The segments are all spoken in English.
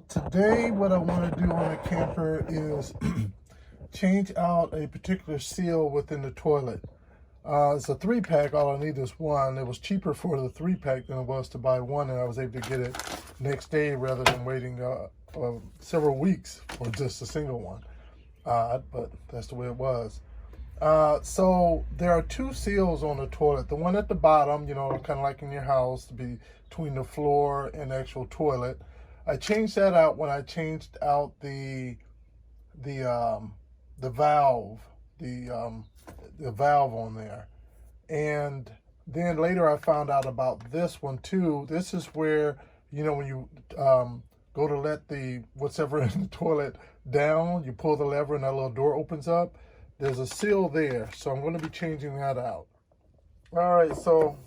Today what I want to do on the camper is change out a particular seal within the toilet. It's a 3-pack, all I need is one. It was cheaper for the 3-pack than it was to buy one, and I was able to get it next day rather than waiting several weeks for just a single one. But that's the way it was. So there are 2 seals on the toilet. The one at the bottom, you know, kind of like in your house, to be between the floor and the actual toilet. I changed that out when I changed out the valve, the valve on there. And then later I found out about this one too. This is where, you know, when you go to let the whatever in the toilet down, you pull the lever and that little door opens up. There's a seal there, so I'm going to be changing that out. All right, so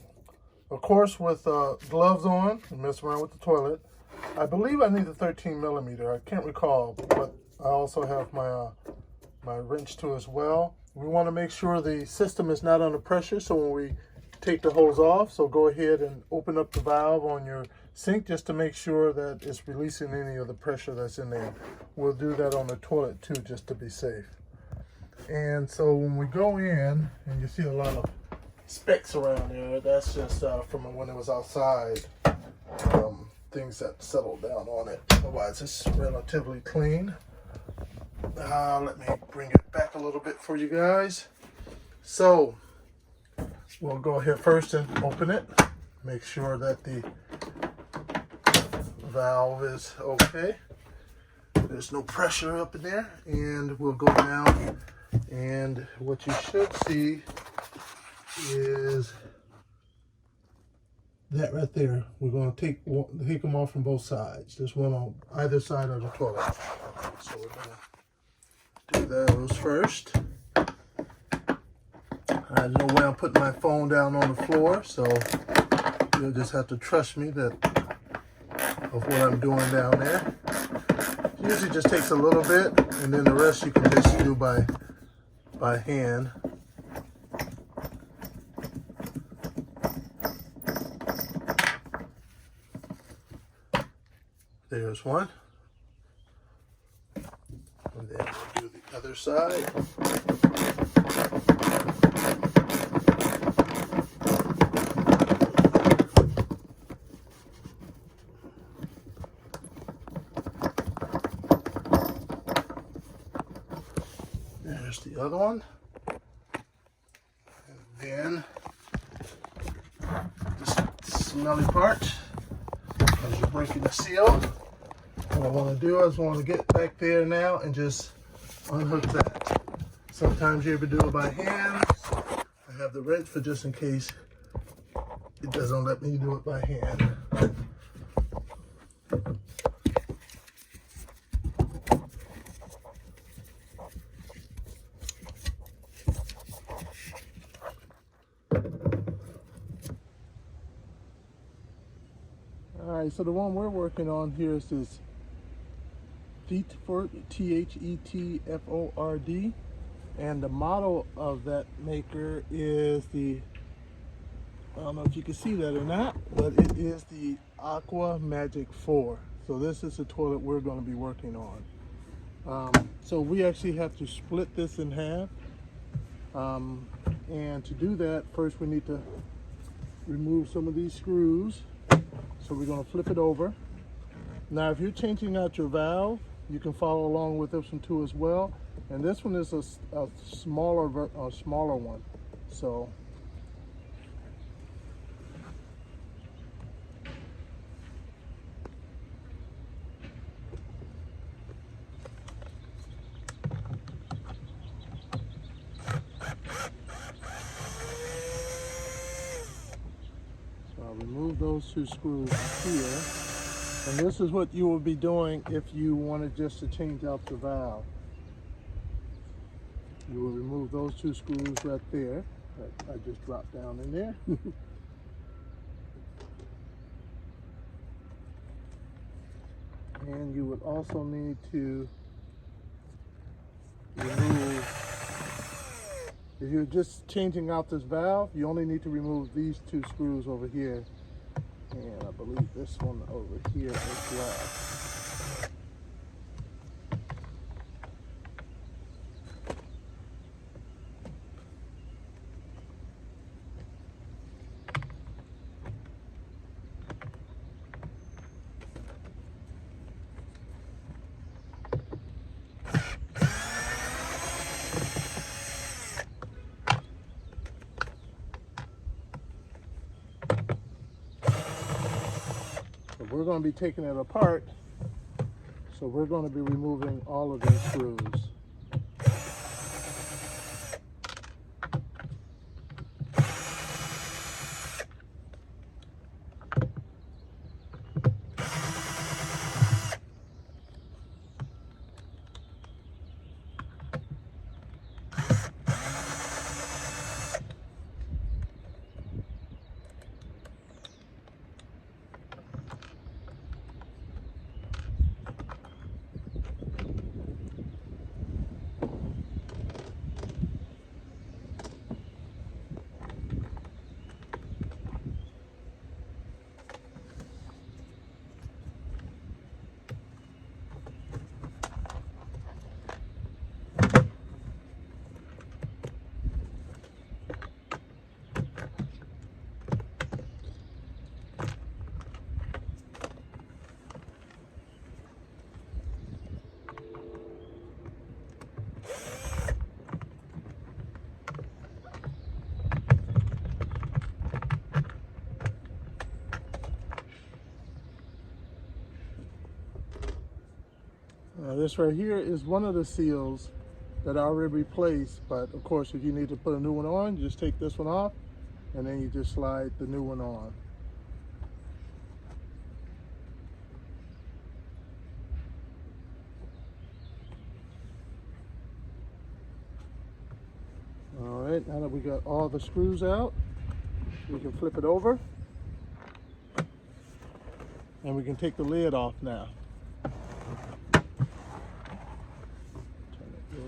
of course with gloves on, mess around with the toilet. I believe I need a 13 millimeter. I can't recall, but I also have my my wrench too as well. We want to make sure the system is not under pressure, so when we take the hose off, so go ahead and open up the valve on your sink just to make sure that it's releasing any of the pressure that's in there. We'll do that on the toilet too, just to be safe. And so when we go in, and you see a lot of specks around there, that's just from when it was outside. Things that settled down on it. Otherwise, it's relatively clean. Let me bring it back a little bit for you guys. So we'll go ahead first and open it. Make sure that the valve is okay. There's no pressure up in there. And we'll go down. And what you should see is that right there. We're going to take them off from both sides. There's one on either side of the toilet. So we're going to do those first. I know where I'm putting my phone down on the floor, so you'll just have to trust me that of what I'm doing down there. It usually just takes a little bit, and then the rest you can just do by hand. There's one. And then we'll do the other side. There's the other one. And then this smelly part, as you're breaking the seal. What I want to do is I want to get back there now and just unhook that. Sometimes you're able to do it by hand. I have the wrench for just in case it doesn't let me do it by hand. All right, so the one we're working on here is this Thetford, Thetford, and the model of that maker is the, I don't know if you can see that or not, but it is the Aqua IV. So this is the toilet we're going to be working on. So we actually have to split this in half, and to do that, first we need to remove some of these screws. So we're going to flip it over. Now if you're changing out your valve, you can follow along with this one too as well. And this one is a smaller one. So I'll remove those 2 screws here. And this is what you will be doing if you wanted just to change out the valve. You will remove those 2 screws right there that I just dropped down in there. And you would also need to remove, if you're just changing out this valve, you only need to remove these 2 screws over here. And I believe this one over here as well. we're going to be taking it apart. So we're going to be removing all of these screws. This right here is one of the seals that I already replaced, but of course if you need to put a new one on, you just take this one off and then you just slide the new one on. All right, now that we got all the screws out, we can flip it over and we can take the lid off now.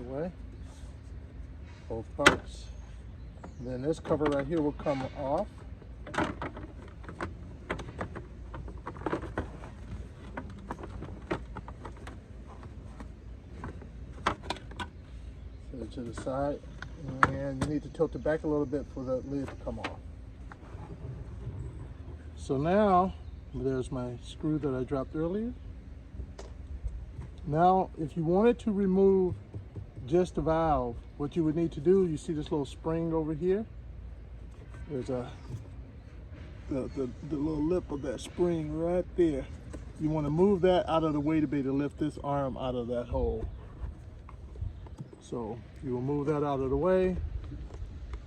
Way, both parts. And then this cover right here will come off. Set it to the side, and you need to tilt it back a little bit for the lid to come off. So now there's my screw that I dropped earlier. Now if you wanted to remove just the valve, what you would need to do, you see this little spring over here? There's the little lip of that spring right there. You want to move that out of the way to be able to lift this arm out of that hole. So you will move that out of the way.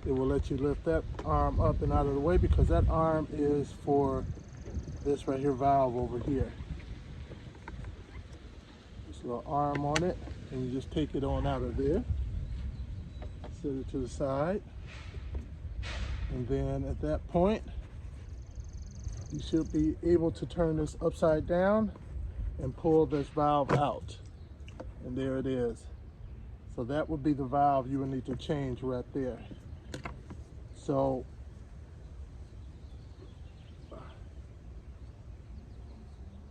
It will let you lift that arm up and out of the way because that arm is for this right here valve over here. This little arm on it, and you just take it on out of there, set it to the side, and then at that point you should be able to turn this upside down and pull this valve out, and there it is. So that would be the valve you would need to change right there. So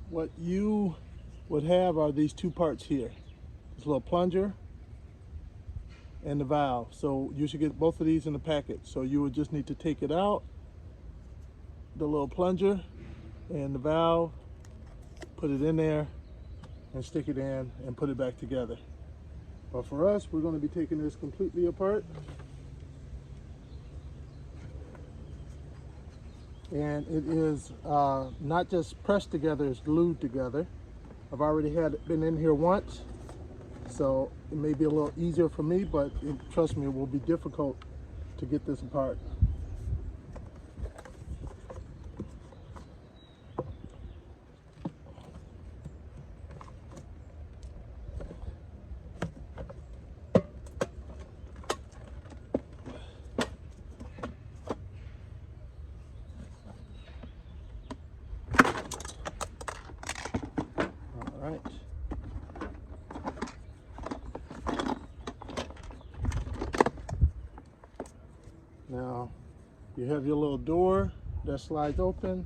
what you would have are these two parts here, this little plunger and the valve. So you should get both of these in the package. So you would just need to take it out, the little plunger and the valve, put it in there and stick it in and put it back together. But for us, we're going to be taking this completely apart. And it is not just pressed together, it's glued together. I've already been in here once, so it may be a little easier for me, but trust me, it will be difficult to get this apart. Right. Now you have your little door that slides open.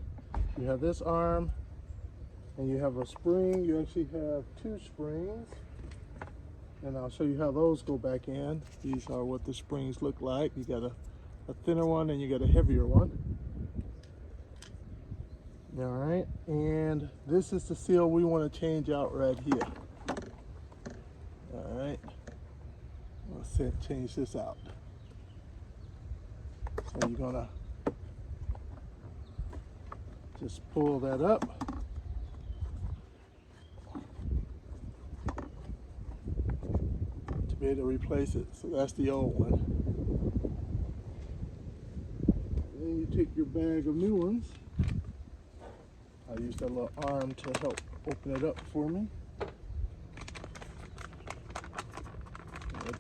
You have this arm and you have a spring. You actually have two springs, and I'll show you how those go back in. These are what the springs look like. You got a thinner one and you got a heavier one. All right, and this is the seal we want to change out right here. All right, let's change this out. So you're gonna just pull that up be able to replace it. So that's the old one. Then you take your bag of new ones. I use that little arm to help open it up for me.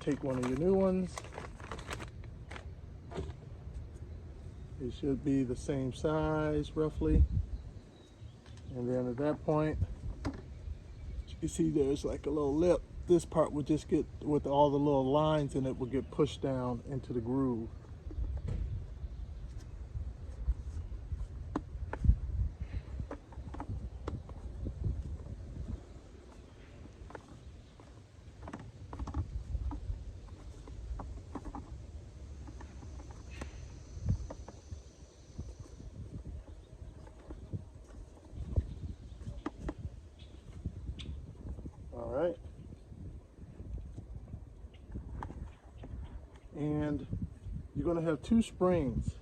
Take one of your new ones. It should be the same size roughly. And then at that point, you see there's like a little lip. This part would just get, with all the little lines in it, will get pushed down into the groove. All right. And you're going to have two springs.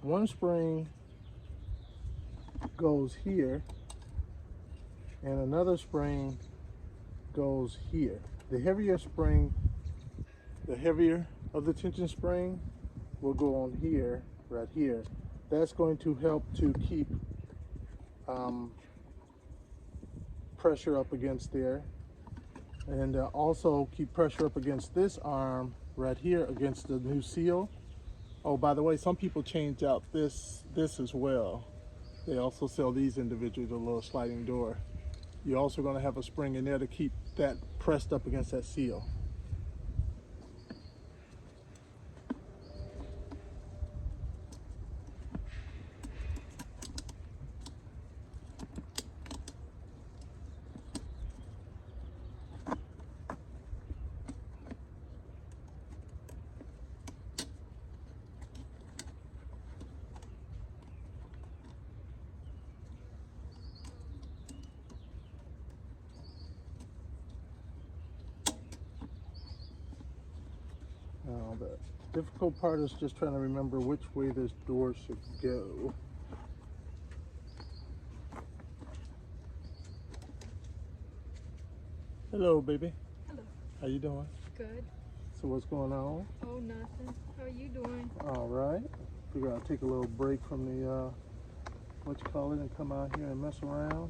One spring goes here, and another spring goes here. The heavier spring, the heavier of the tension spring will go on here, right here. That's going to help to keep pressure up against there, and also keep pressure up against this arm right here against the new seal. Oh, by the way, some people change out this as well. They also sell these individually, the little sliding door. You're also going to have a spring in there to keep that pressed up against that seal. Now the difficult part is just trying to remember which way this door should go. Hello, baby. Hello. How you doing? Good. So what's going on? Oh, nothing. How are you doing? All right. Figure I'll take a little break from the what you call it and come out here and mess around.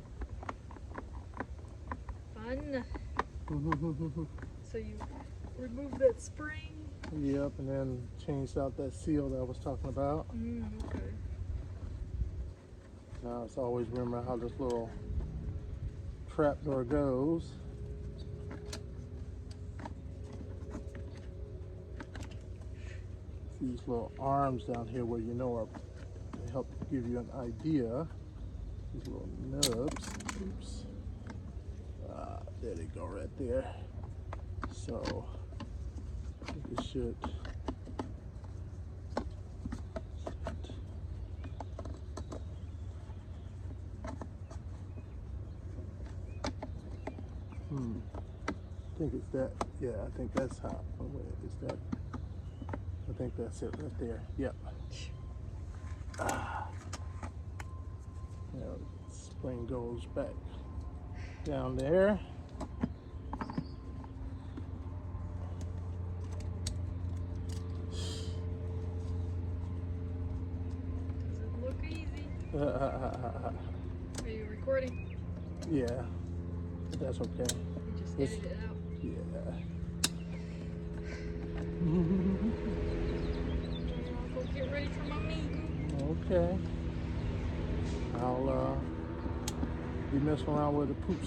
Fun. So you remove that spring? Yep, and then changed out that seal that I was talking about. Okay. Now it's always remember how this little trap door goes. These little arms down here where you know are to help give you an idea. These little nubs. Oops. There they go right there. So it should I think it's that. Yeah, I think that's how. Oh, wait, is that? I think that's it right there. Yep. Now the spring goes back down there. Doesn't look easy. Are you recording? Yeah, that's okay. You just edited it out. Yeah. I'll go get ready for my meeting. Okay. I'll be messing around with the poop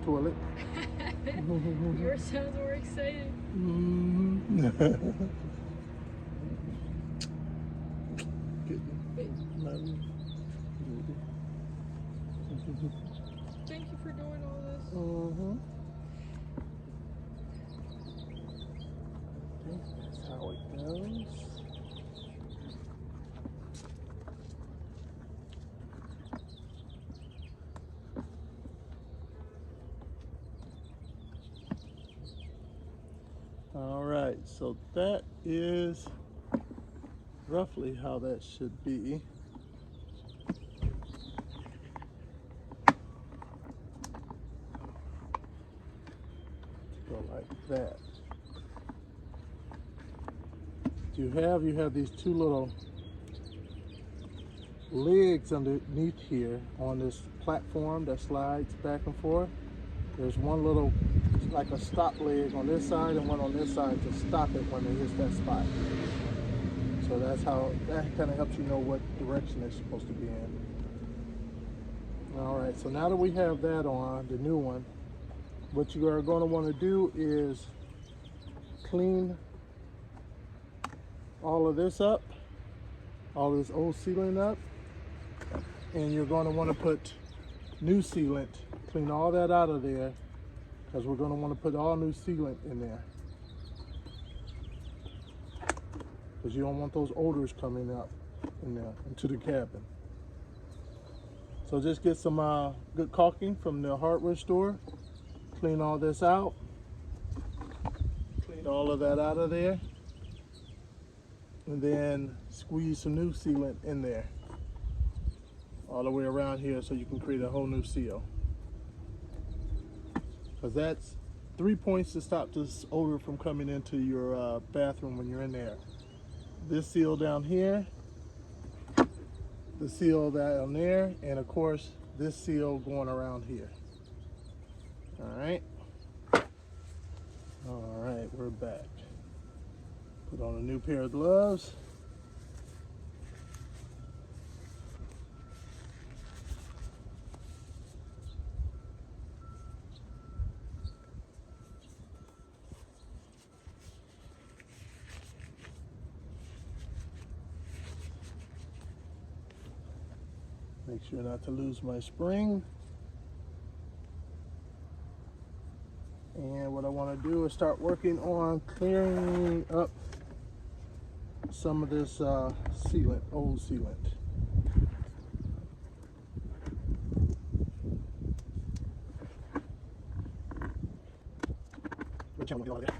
toilet. Yours sounds more exciting. Thank you for doing all this. I think that's how it goes. All right, so that is roughly how that should be. Go like that. you have these two little legs underneath here on this platform that slides back and forth. There's one little, like a stop leg on this side and one on this side to stop it when it hits that spot. So that's how, that kind of helps you know what direction it's supposed to be in. All right, so now that we have that on, the new one, what you are going to want to do is clean all of this up, all this old sealant up, and you're going to want to put new sealant, clean all that out of there, because we're going to want to put all new sealant in there, because you don't want those odors coming up in there into the cabin. So just get some good caulking from the hardware store, clean all this out, clean all of that out of there, and then squeeze some new sealant in there all the way around here so you can create a whole new seal. Because that's 3 points to stop this odor from coming into your bathroom when you're in there. This seal down here, the seal down there, and of course this seal going around here. All right, we're back. Put on a new pair of gloves. Make sure not to lose my spring. And what I want to do is start working on clearing up some of this sealant, old sealant. Which one will get there?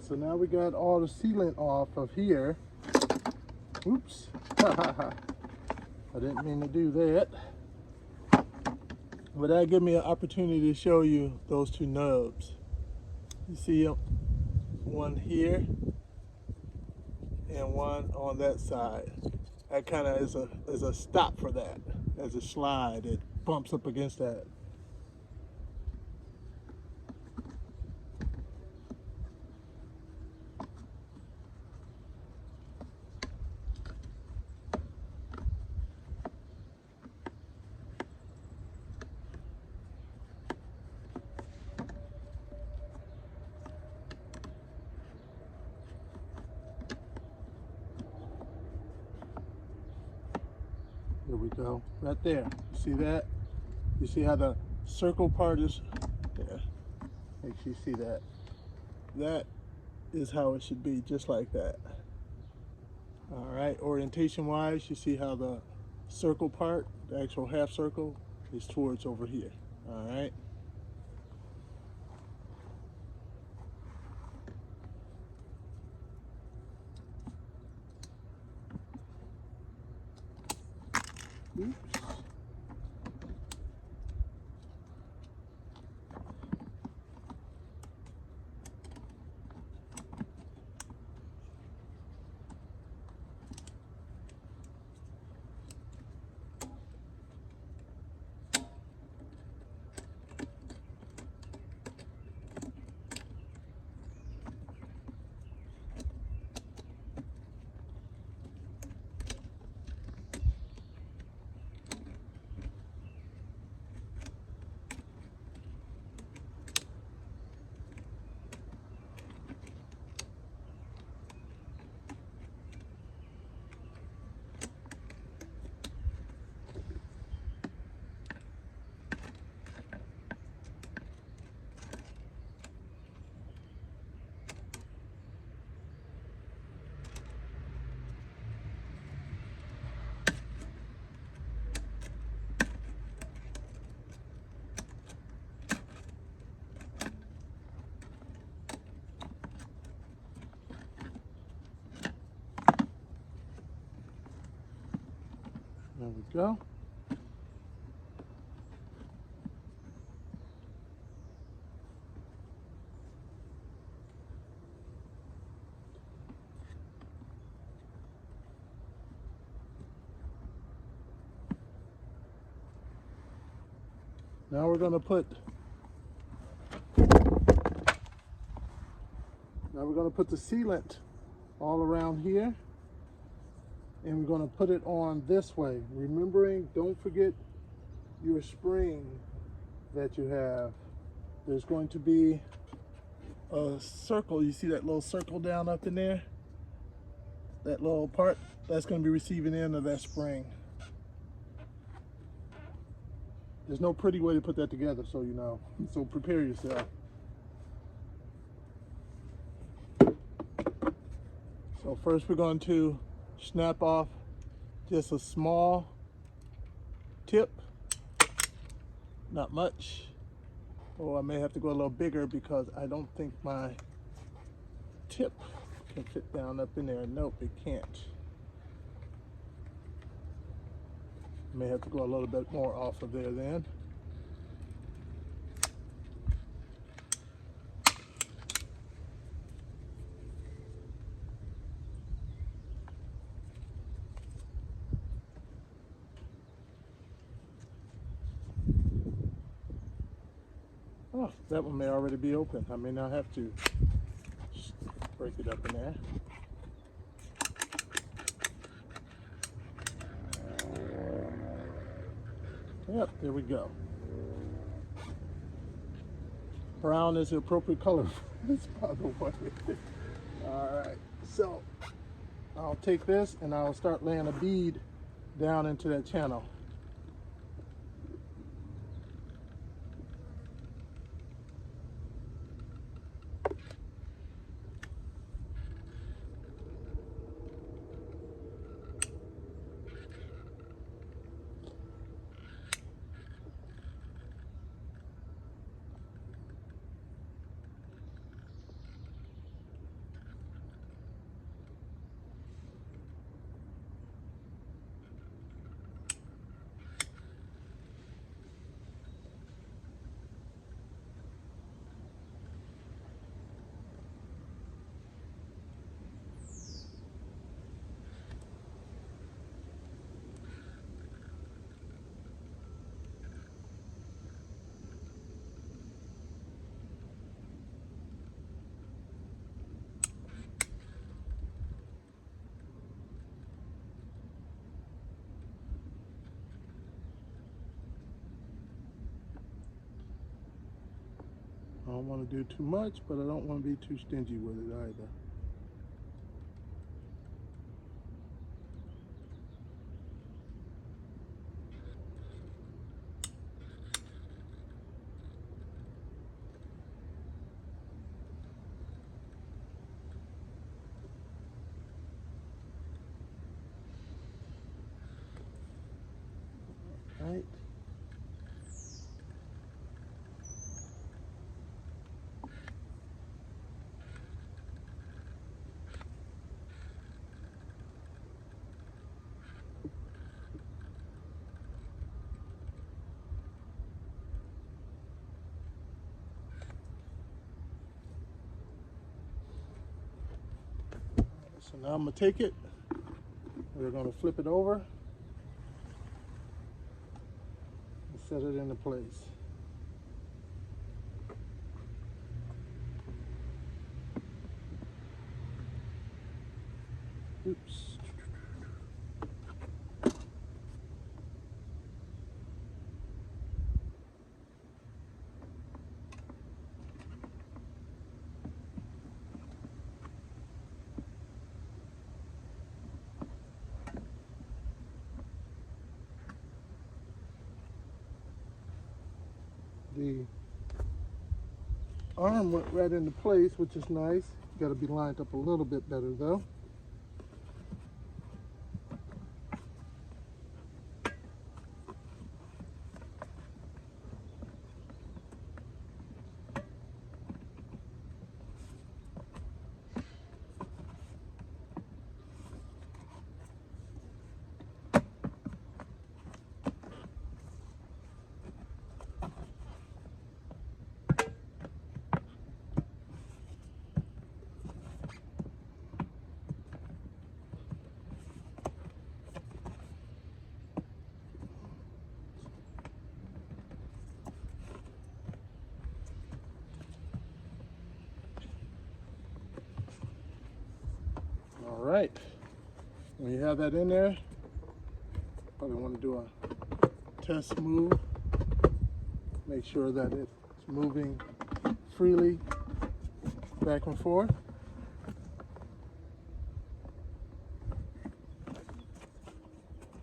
So now we got all the sealant off of here. Oops. I didn't mean to do that. But that gave me an opportunity to show you those two nubs. You see one here and one on that side. That kind of is a stop for that. As a slide, it bumps up against that. There we go, right there. You see that? You see how the circle part is there? Make sure you see that. That is how it should be, just like that. All right, orientation wise, you see how the circle part, the actual half circle, is towards over here. All right. Oops. There we go. Now we're going to put the sealant all around here, and we're going to put it on this way. Remembering, don't forget your spring that you have. There's going to be a circle. You see that little circle down up in there? That little part, that's going to be receiving end of that spring. There's no pretty way to put that together, so you know. So prepare yourself. So first we're going to snap off just a small tip, not much. Oh, I may have to go a little bigger because I don't think my tip can fit down up in there. Nope, it can't. May have to go a little bit more off of there then. Oh, that one may already be open. I may not have to break it up in there. Yep, there we go. Brown is the appropriate color for this, by the way. All right, so I'll take this and I'll start laying a bead down into that channel. I don't want to do too much, but I don't want to be too stingy with it either. So now I'm going to take it. We're going to flip it over and set it into place. Oops. The arm went right into place, which is nice. Got to be lined up a little bit better though. All right, when you have that in there, probably want to do a test move. Make sure that it's moving freely back and forth.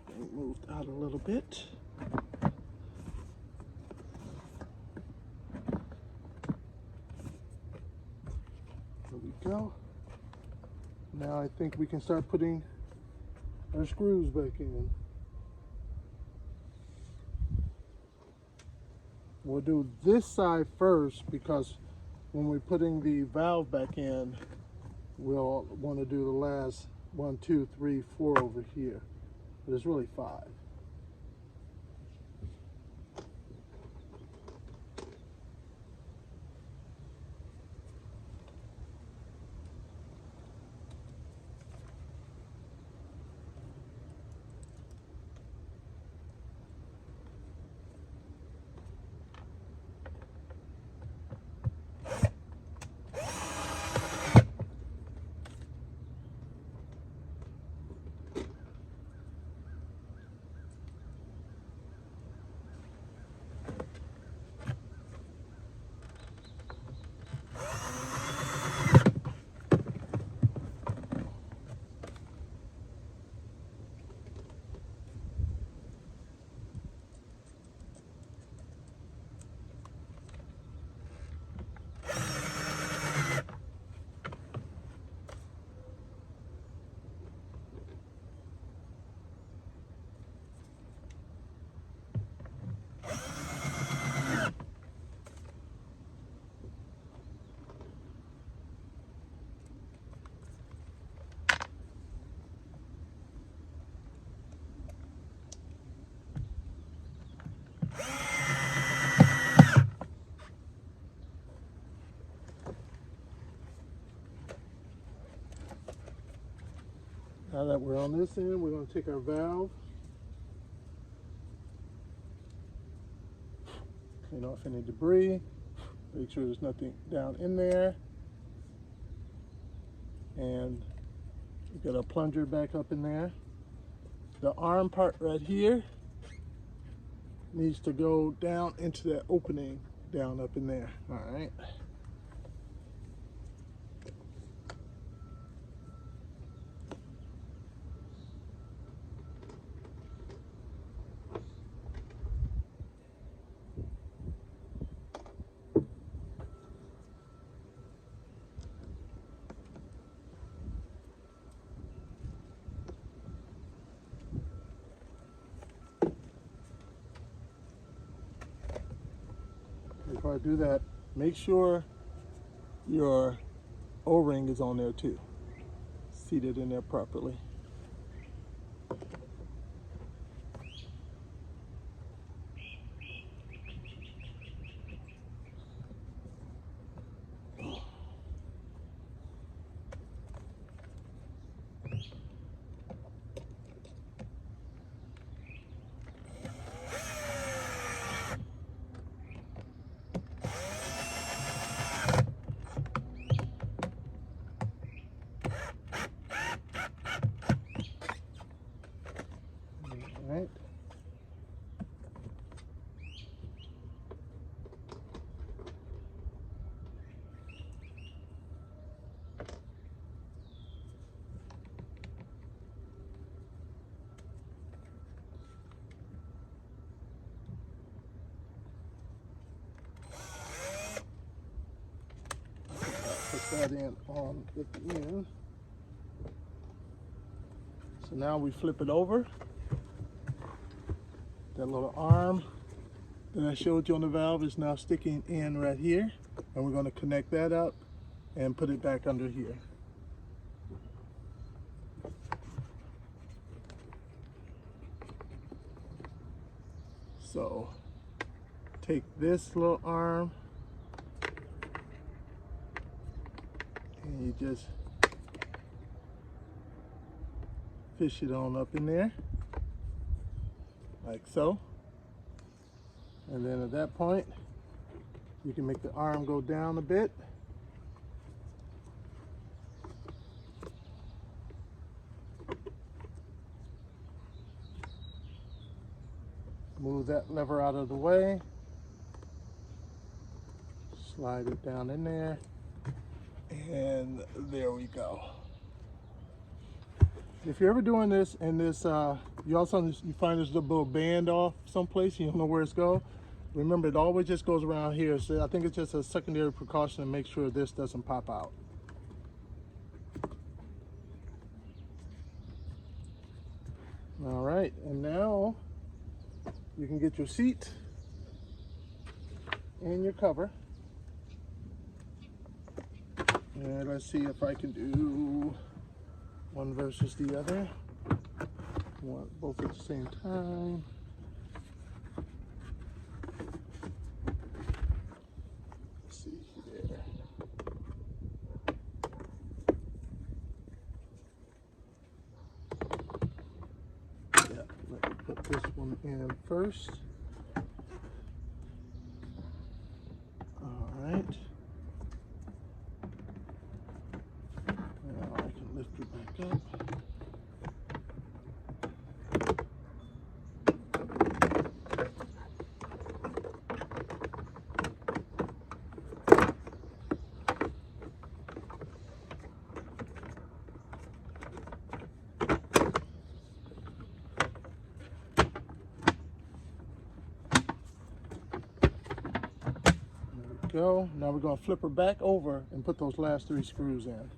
It moved out a little bit. There we go. Now I think we can start putting our screws back in. We'll do this side first because when we're putting the valve back in, we'll want to do the last 1, 2, 3, 4 over here. But it's really 5. Now that we're on this end, we're going to take our valve, clean off any debris, make sure there's nothing down in there, and we got our plunger back up in there. The arm part right here needs to go down into that opening down up in there. All right. Before I do that, make sure your O-ring is on there too, seated in there properly. that in on the end. So now we flip it over. That little arm that I showed you on the valve is now sticking in right here, and we're going to connect that up and put it back under here. So take this little arm and you just fish it on up in there like so, and then at that point you can make the arm go down a bit. Move that lever out of the way, slide it down in there, and there we go. If you're ever doing this and this, you find this little band off someplace, you don't know where it's going, remember it always just goes around here. So I think it's just a secondary precaution to make sure this doesn't pop out. All right, and now you can get your seat and your cover. And let's see if I can do one versus the other. Want both at the same time. Let's see there. Yeah, let me put this one in first. All right. Now I can lift it back up. Go. Now we're going to flip her back over and put those last 3 screws in.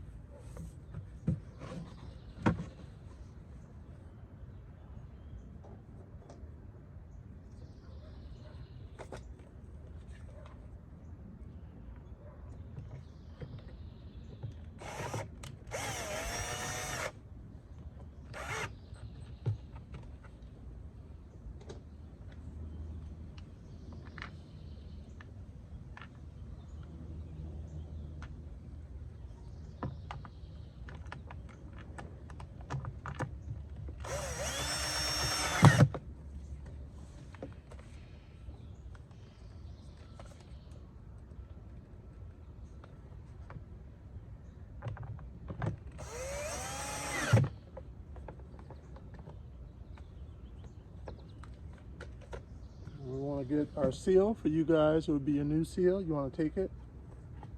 We want to get our seal for you guys. It would be a new seal. You want to take it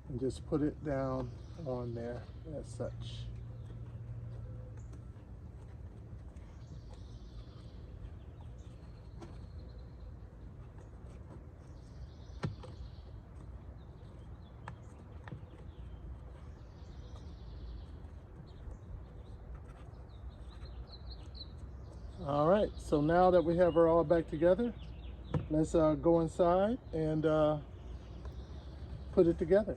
and just put it down on there as such. All right, so now that we have her all back together, let's go inside and put it together.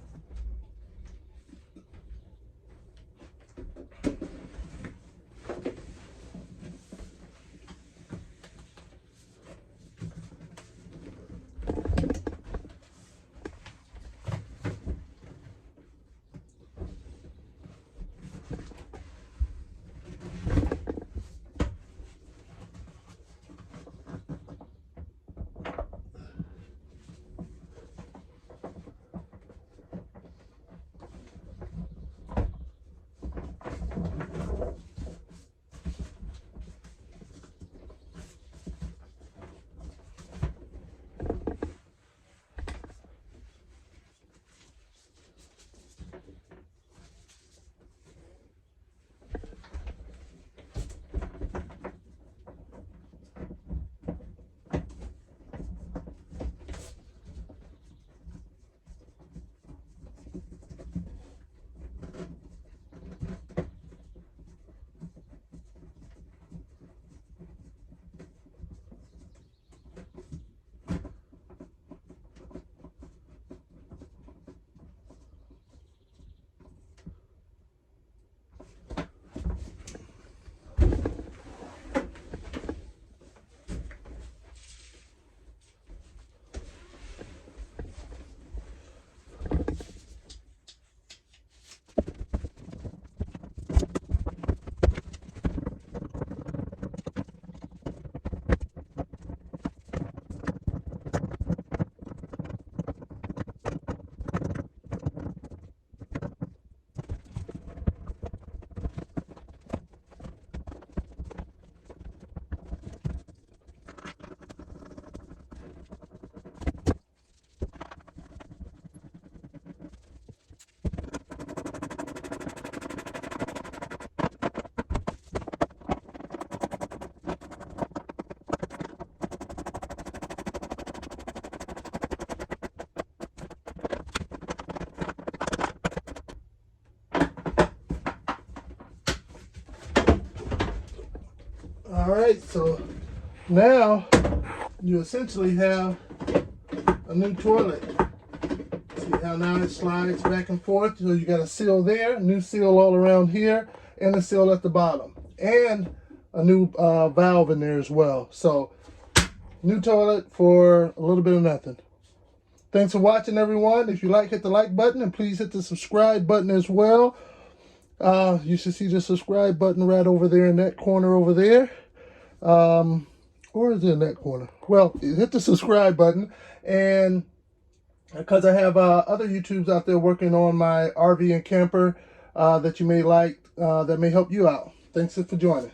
right, so now you essentially have a new toilet. See how now it slides back and forth? So you got a seal there, new seal all around here, and a seal at the bottom. And a new valve in there as well. So, new toilet for a little bit of nothing. Thanks for watching, everyone. If you like, hit the like button, and please hit the subscribe button as well. You should see the subscribe button right over there in that corner over there. Or is it in that corner? Well, hit the subscribe button, and because I have other YouTubes out there working on my RV and camper that you may like, that may help you out. Thanks for joining.